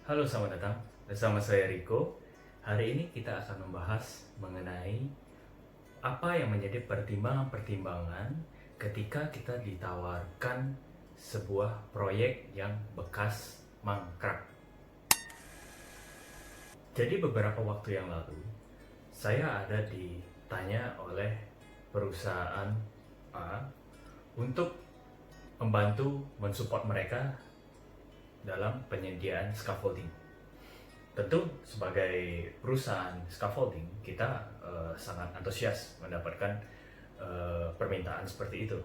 Halo, selamat datang. Bersama saya Riko. Hari ini kita akan membahas mengenai apa yang menjadi pertimbangan-pertimbangan ketika kita ditawarkan sebuah proyek yang bekas mangkrak. Jadi beberapa waktu yang lalu, saya ada ditanya oleh perusahaan A untuk membantu mensupport mereka dalam penyediaan scaffolding. Tentu sebagai perusahaan scaffolding kita sangat antusias mendapatkan permintaan seperti itu.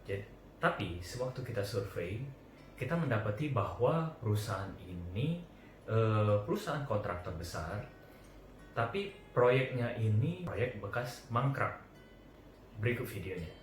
Jadi, tapi sewaktu kita survei, kita mendapati bahwa perusahaan ini perusahaan kontraktor besar, tapi proyeknya ini proyek bekas mangkrak. Berikut videonya.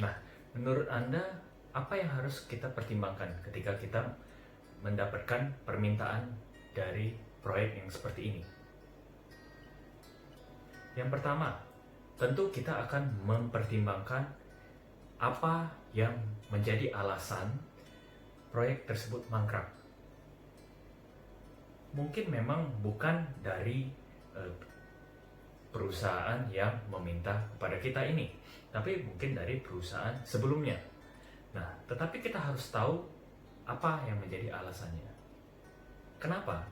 Nah, menurut Anda, apa yang harus kita pertimbangkan ketika kita mendapatkan permintaan dari proyek yang seperti ini? Yang pertama, tentu kita akan mempertimbangkan apa yang menjadi alasan proyek tersebut mangkrak. Mungkin memang bukan dari perusahaan yang meminta kepada kita ini, tapi mungkin dari perusahaan sebelumnya. Nah, tetapi kita harus tahu apa yang menjadi alasannya. Kenapa?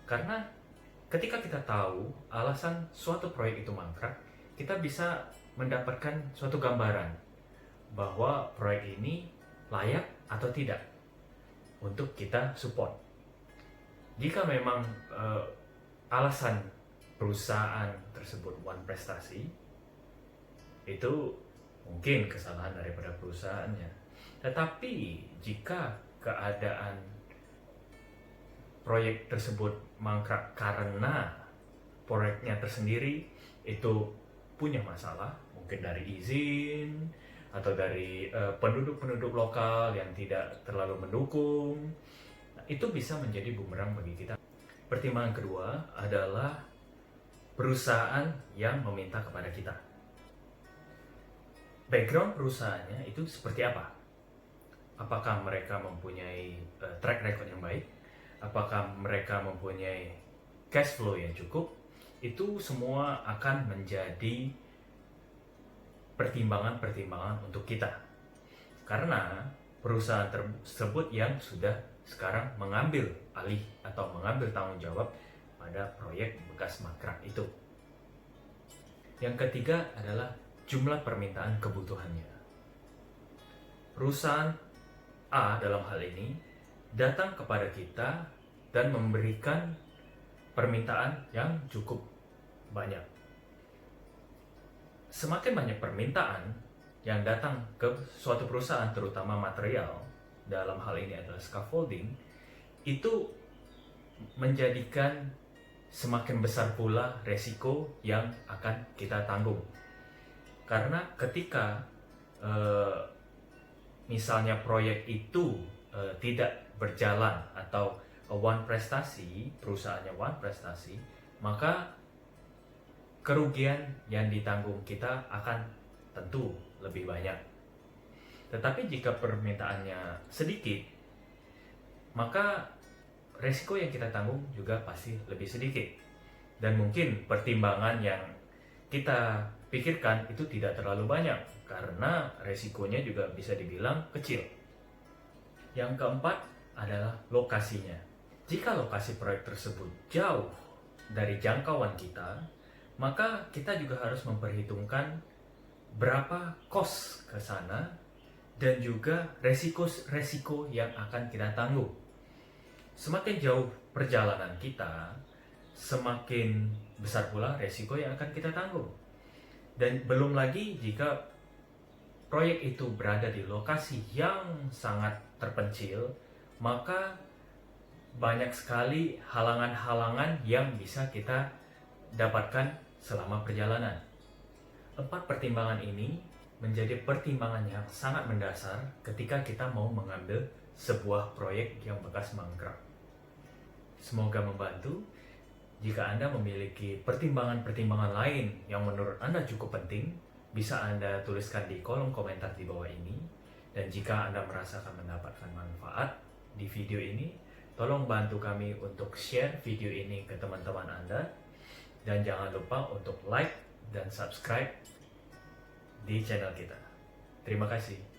Karena ketika kita tahu alasan suatu proyek itu mangkrak, kita bisa mendapatkan suatu gambaran bahwa proyek ini layak atau tidak untuk kita support. Jika memang alasan perusahaan tersebut one prestasi, itu mungkin kesalahan daripada perusahaannya. Tetapi jika keadaan proyek tersebut mangkrak karena proyeknya tersendiri itu punya masalah, mungkin dari izin atau dari penduduk-penduduk lokal yang tidak terlalu mendukung, itu bisa menjadi bumerang bagi kita. Pertimbangan kedua adalah perusahaan yang meminta kepada kita. Background perusahaannya itu seperti apa? Apakah mereka mempunyai track record yang baik? Apakah mereka mempunyai cash flow yang cukup? Itu semua akan menjadi pertimbangan-pertimbangan untuk kita. Karena perusahaan tersebut yang sudah sekarang mengambil alih atau mengambil tanggung jawab pada proyek bekas mangkrak itu. Yang ketiga adalah jumlah permintaan kebutuhannya. Perusahaan A dalam hal ini datang kepada kita dan memberikan permintaan yang cukup banyak. Semakin banyak permintaan yang datang ke suatu perusahaan, terutama material, dalam hal ini adalah scaffolding, itu menjadikan semakin besar pula resiko yang akan kita tanggung. Karena ketika misalnya proyek itu tidak berjalan atau one prestasi, perusahaannya one prestasi, maka kerugian yang ditanggung kita akan tentu lebih banyak. Tetapi jika permintaannya sedikit, maka resiko yang kita tanggung juga pasti lebih sedikit. Dan mungkin pertimbangan yang kita pikirkan itu tidak terlalu banyak, karena resikonya juga bisa dibilang kecil. Yang keempat adalah lokasinya. Jika lokasi proyek tersebut jauh dari jangkauan kita, maka kita juga harus memperhitungkan berapa kos ke sana dan juga resiko yang akan kita tanggung. Semakin jauh perjalanan kita, semakin besar pula resiko yang akan kita tanggung. Dan belum lagi jika proyek itu berada di lokasi yang sangat terpencil, maka banyak sekali halangan-halangan yang bisa kita dapatkan selama perjalanan. 4 pertimbangan ini menjadi pertimbangan yang sangat mendasar ketika kita mau mengambil sebuah proyek yang bekas mangkrak. Semoga membantu. Jika Anda memiliki pertimbangan-pertimbangan lain yang menurut Anda cukup penting, bisa Anda tuliskan di kolom komentar di bawah ini. Dan jika Anda merasakan mendapatkan manfaat di video ini, tolong bantu kami untuk share video ini ke teman-teman Anda. Dan jangan lupa untuk like dan subscribe di channel kita. Terima kasih.